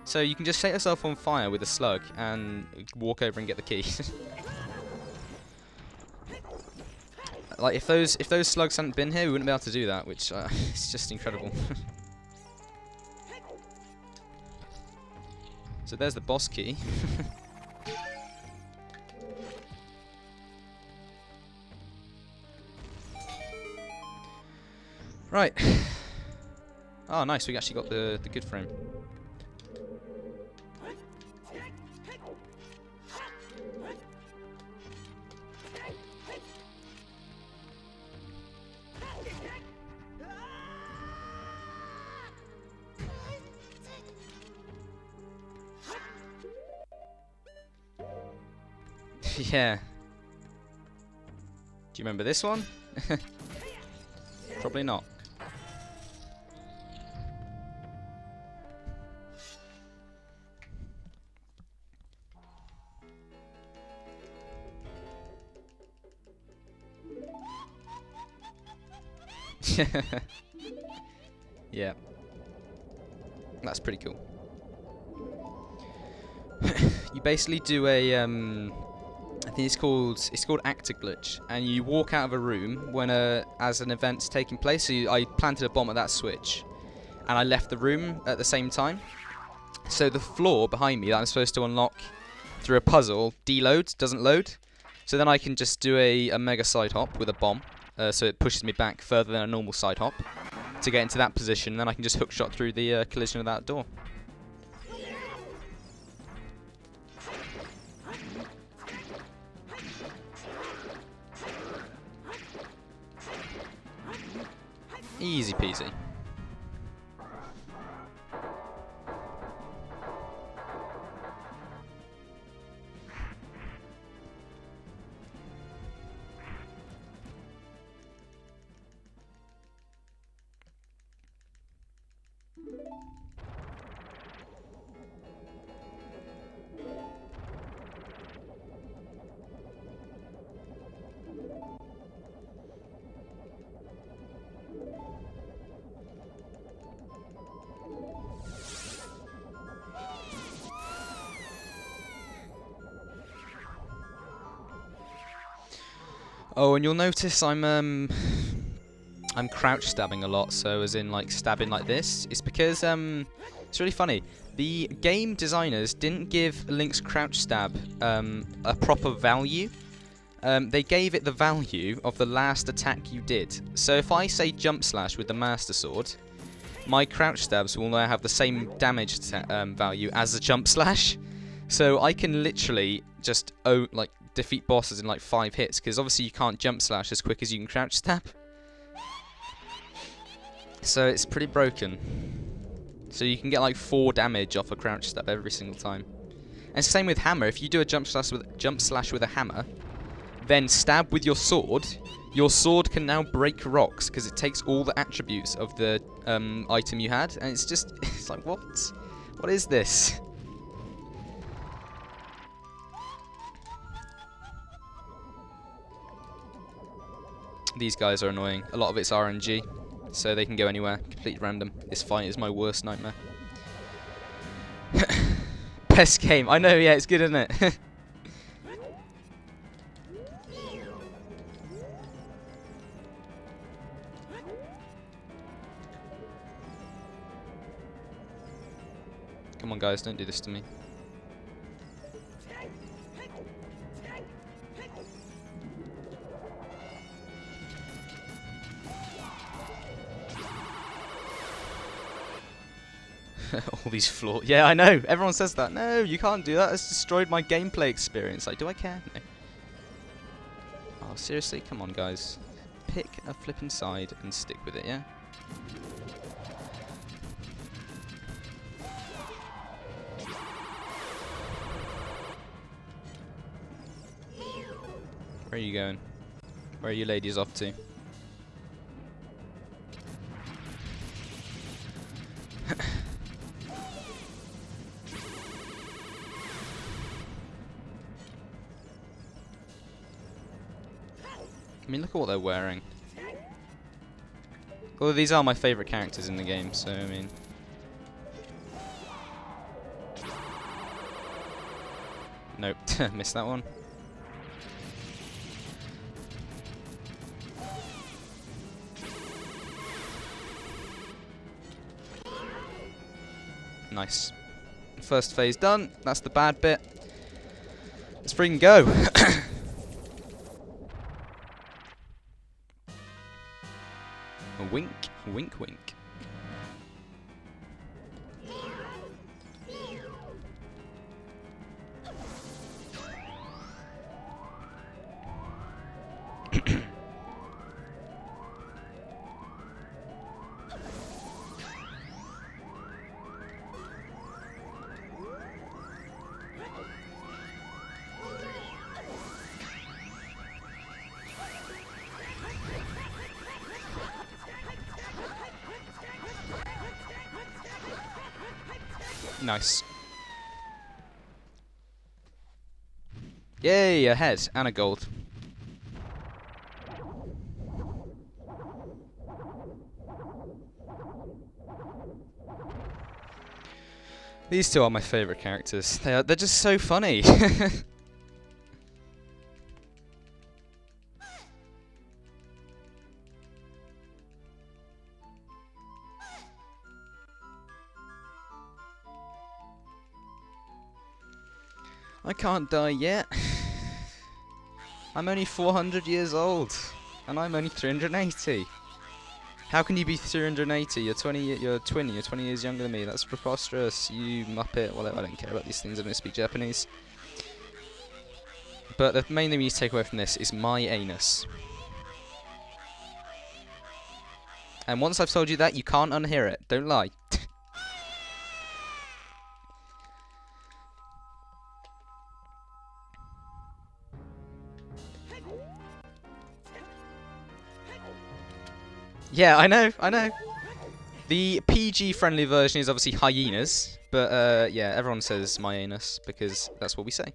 So you can just set yourself on fire with a slug and walk over and get the key. Like if those slugs hadn't been here, we wouldn't be able to do that, which is just incredible. So there's the boss key. Right. Oh, nice. We actually got the good frame. Yeah. Do you remember this one? Probably not. Yeah. That's pretty cool. You basically do a I think it's called actor glitch, and you walk out of a room when as an event's taking place. So I planted a bomb at that switch, and I left the room at the same time. So the floor behind me that I'm supposed to unlock through a puzzle deloads, doesn't load. So then I can just do a mega side hop with a bomb, so it pushes me back further than a normal side hop to get into that position, and then I can just hookshot through the collision of that door. Easy peasy. Oh, and you'll notice I'm crouch stabbing a lot, so as in like stabbing like this. It's because it's really funny. The game designers didn't give Link's crouch stab a proper value. They gave it the value of the last attack you did. So if I say jump slash with the Master Sword, my crouch stabs will now have the same damage value as the jump slash. So I can literally just defeat bosses in like 5 hits, because obviously you can't jump slash as quick as you can crouch stab. So it's pretty broken. So you can get like 4 damage off a crouch stab every single time. And it's the same with hammer. If you do a jump slash with a hammer, then stab with your sword can now break rocks, because it takes all the attributes of the item you had, and it's like, what is this? These guys are annoying. A lot of it's RNG, so they can go anywhere, completely random. This fight is my worst nightmare. Best game. I know, yeah, it's good, isn't it? Come on, guys, don't do this to me. All these flaws. Yeah, I know. Everyone says that. No, you can't do that. It's destroyed my gameplay experience. Like, do I care? No. Oh, Seriously, come on, guys. Pick a flipping side and stick with it, yeah? Where are you going? Where are you ladies off to? I mean, look at what they're wearing. Well, these are my favourite characters in the game, so I mean... Nope, missed that one. Nice. First phase done. That's the bad bit. Let's freaking go. A wink, wink, wink. Nice. Yay, a head and a gold. These two are my favourite characters. They're just so funny. I can't die yet. I'm only 400 years old, and I'm only 380. How can you be 380? You're 20 years younger than me. That's preposterous, you muppet. Well, I don't care about these things. I don't speak Japanese. But the main thing we need to take away from this is my anus. And once I've told you that, you can't unhear it. Don't lie. Yeah, I know. The PG-friendly version is obviously hyenas, but yeah, everyone says my anus because that's what we say.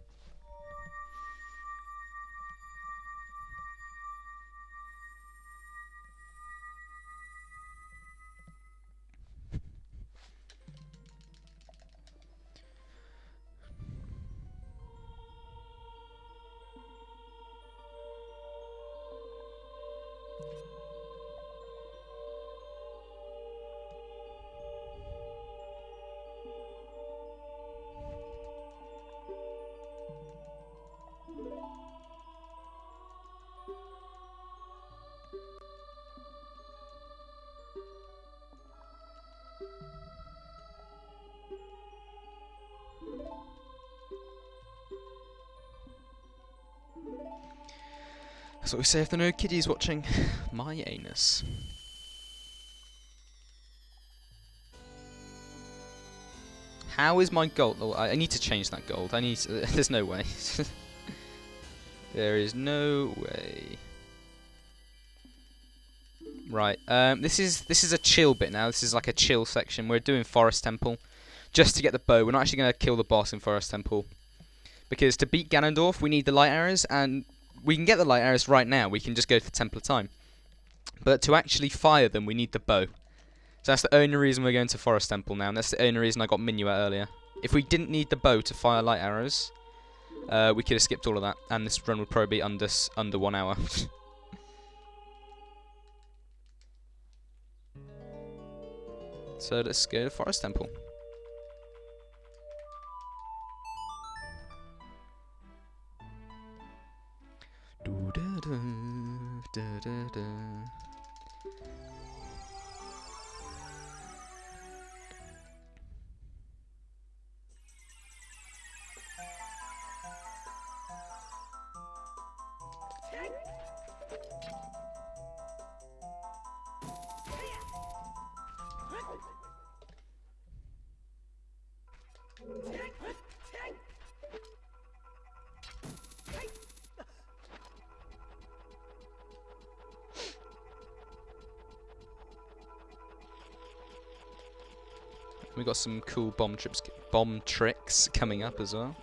That's what we say if there are no kiddies watching. My anus. How is my gold? Oh, I need to change that gold. I need to, there's no way. There is no way. Right. This is a chill bit now. This is like a chill section. We're doing Forest Temple just to get the bow. We're not actually going to kill the boss in Forest Temple because to beat Ganondorf, we need the light arrows, and we can get the light arrows right now. We can just go to Temple of Time. But to actually fire them, we need the bow. So that's the only reason we're going to Forest Temple now, and that's the only reason I got Minuet earlier. If we didn't need the bow to fire light arrows, we could have skipped all of that, and this run would probably be under 1 hour. So let's go to Forest Temple. We got some cool bomb tricks coming up as well.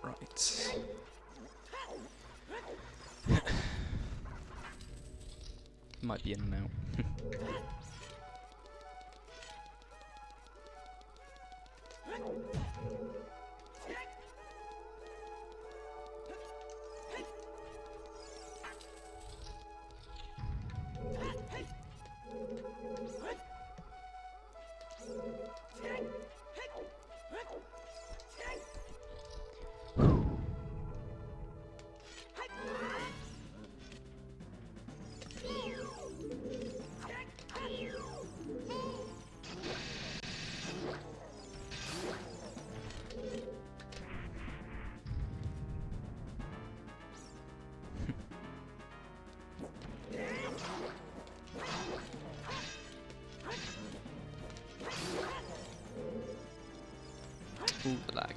Right. Might be in and out. Ooh, the lag.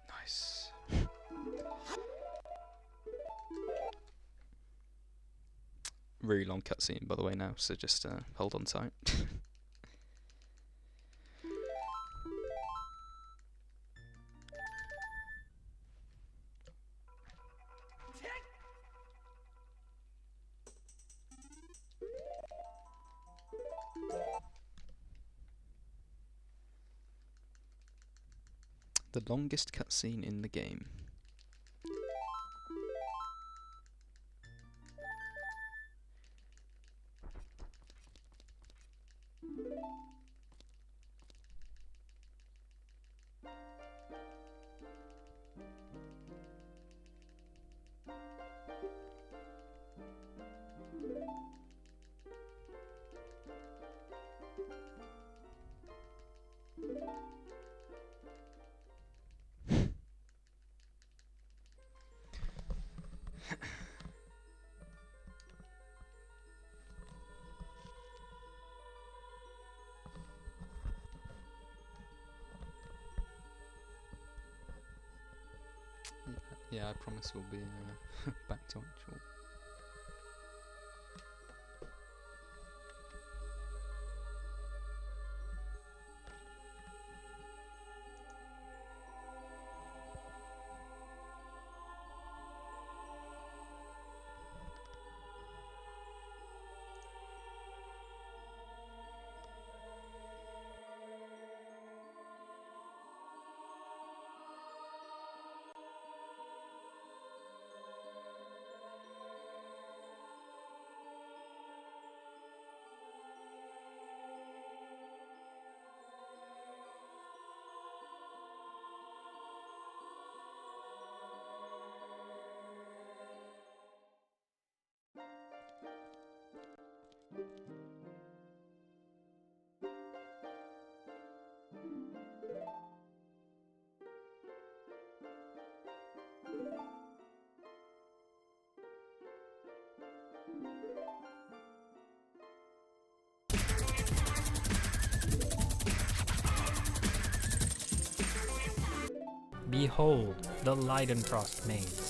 Nice. Really long cutscene, by the way, now, so just hold on tight. The longest cutscene in the game. Yeah, I promise we'll be back to actual. Behold, the Leidenfrost Maze.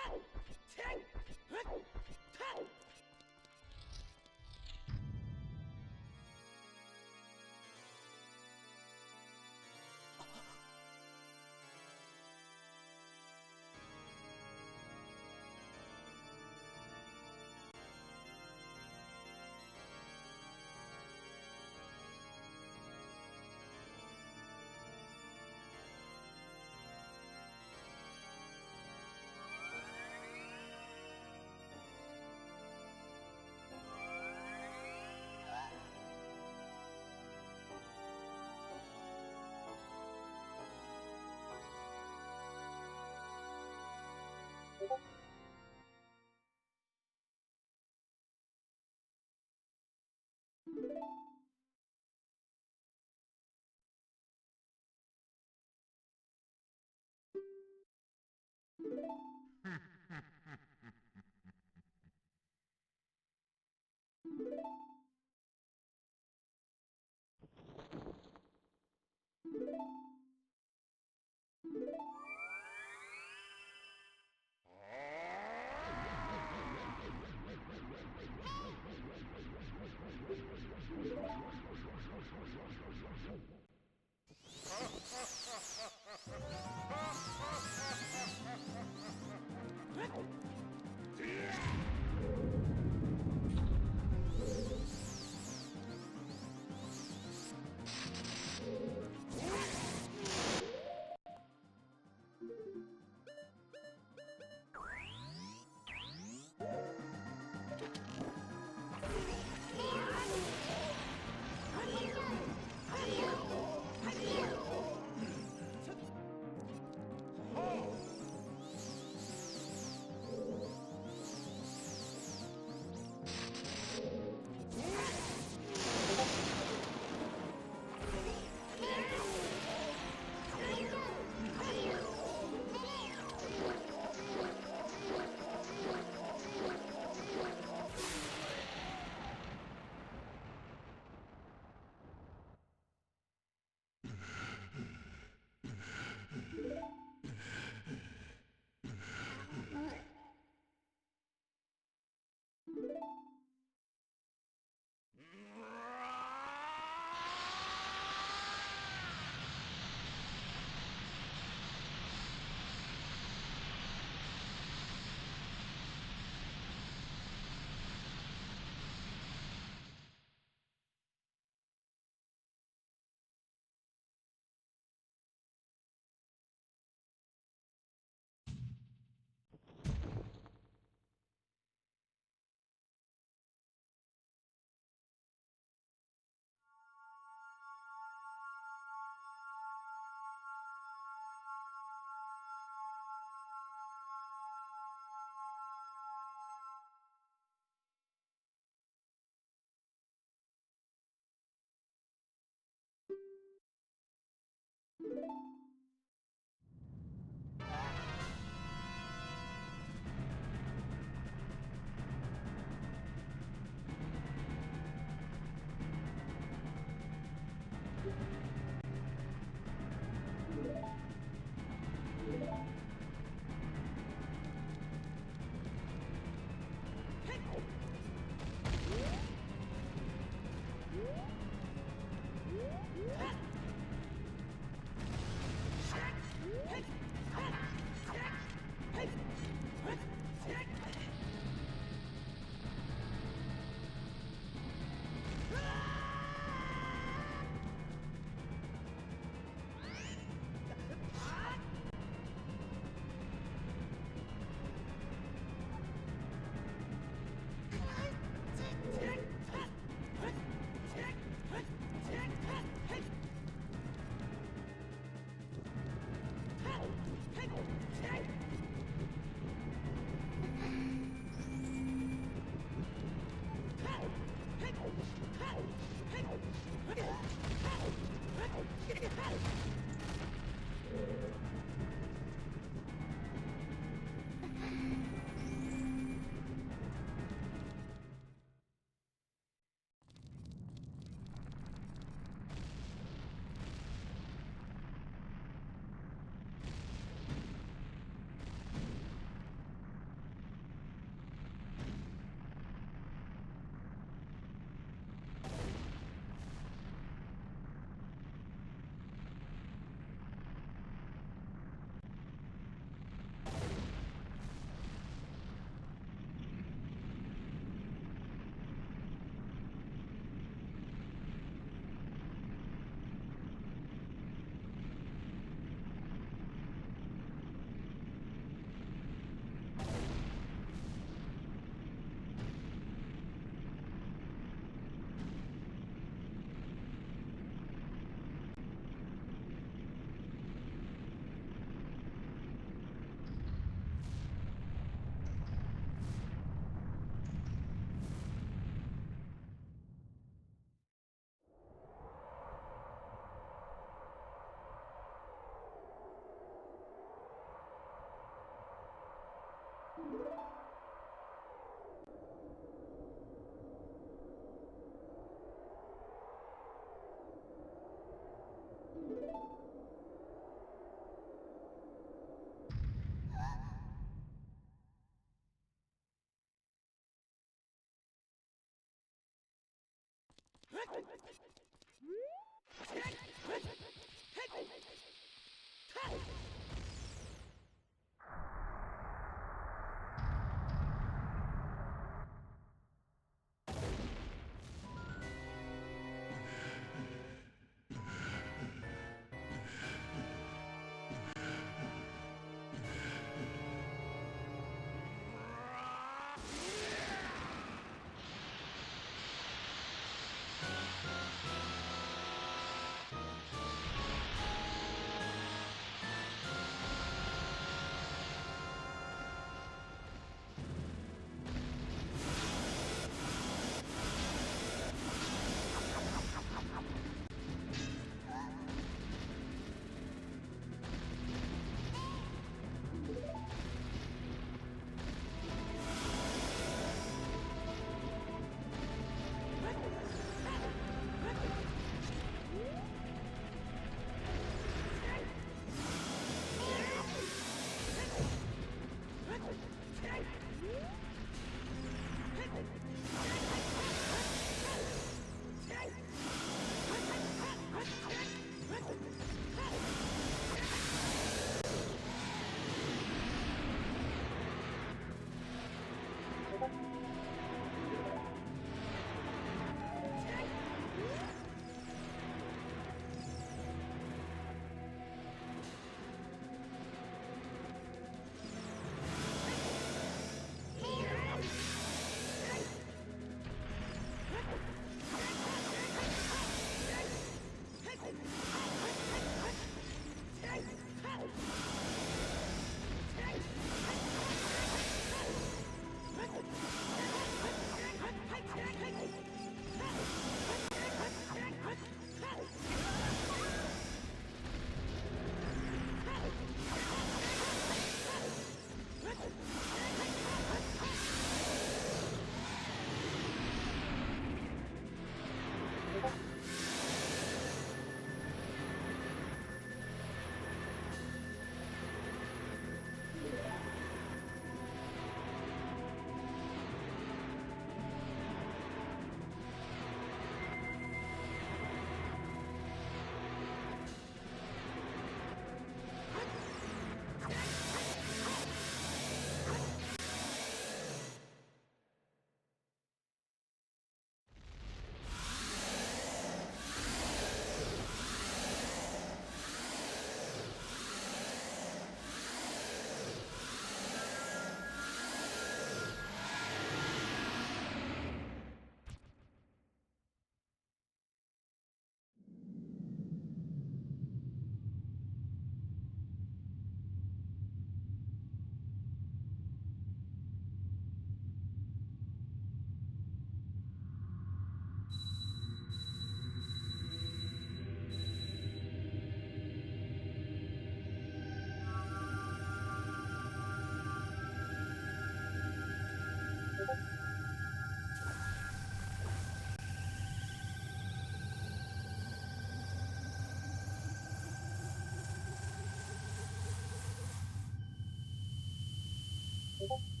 you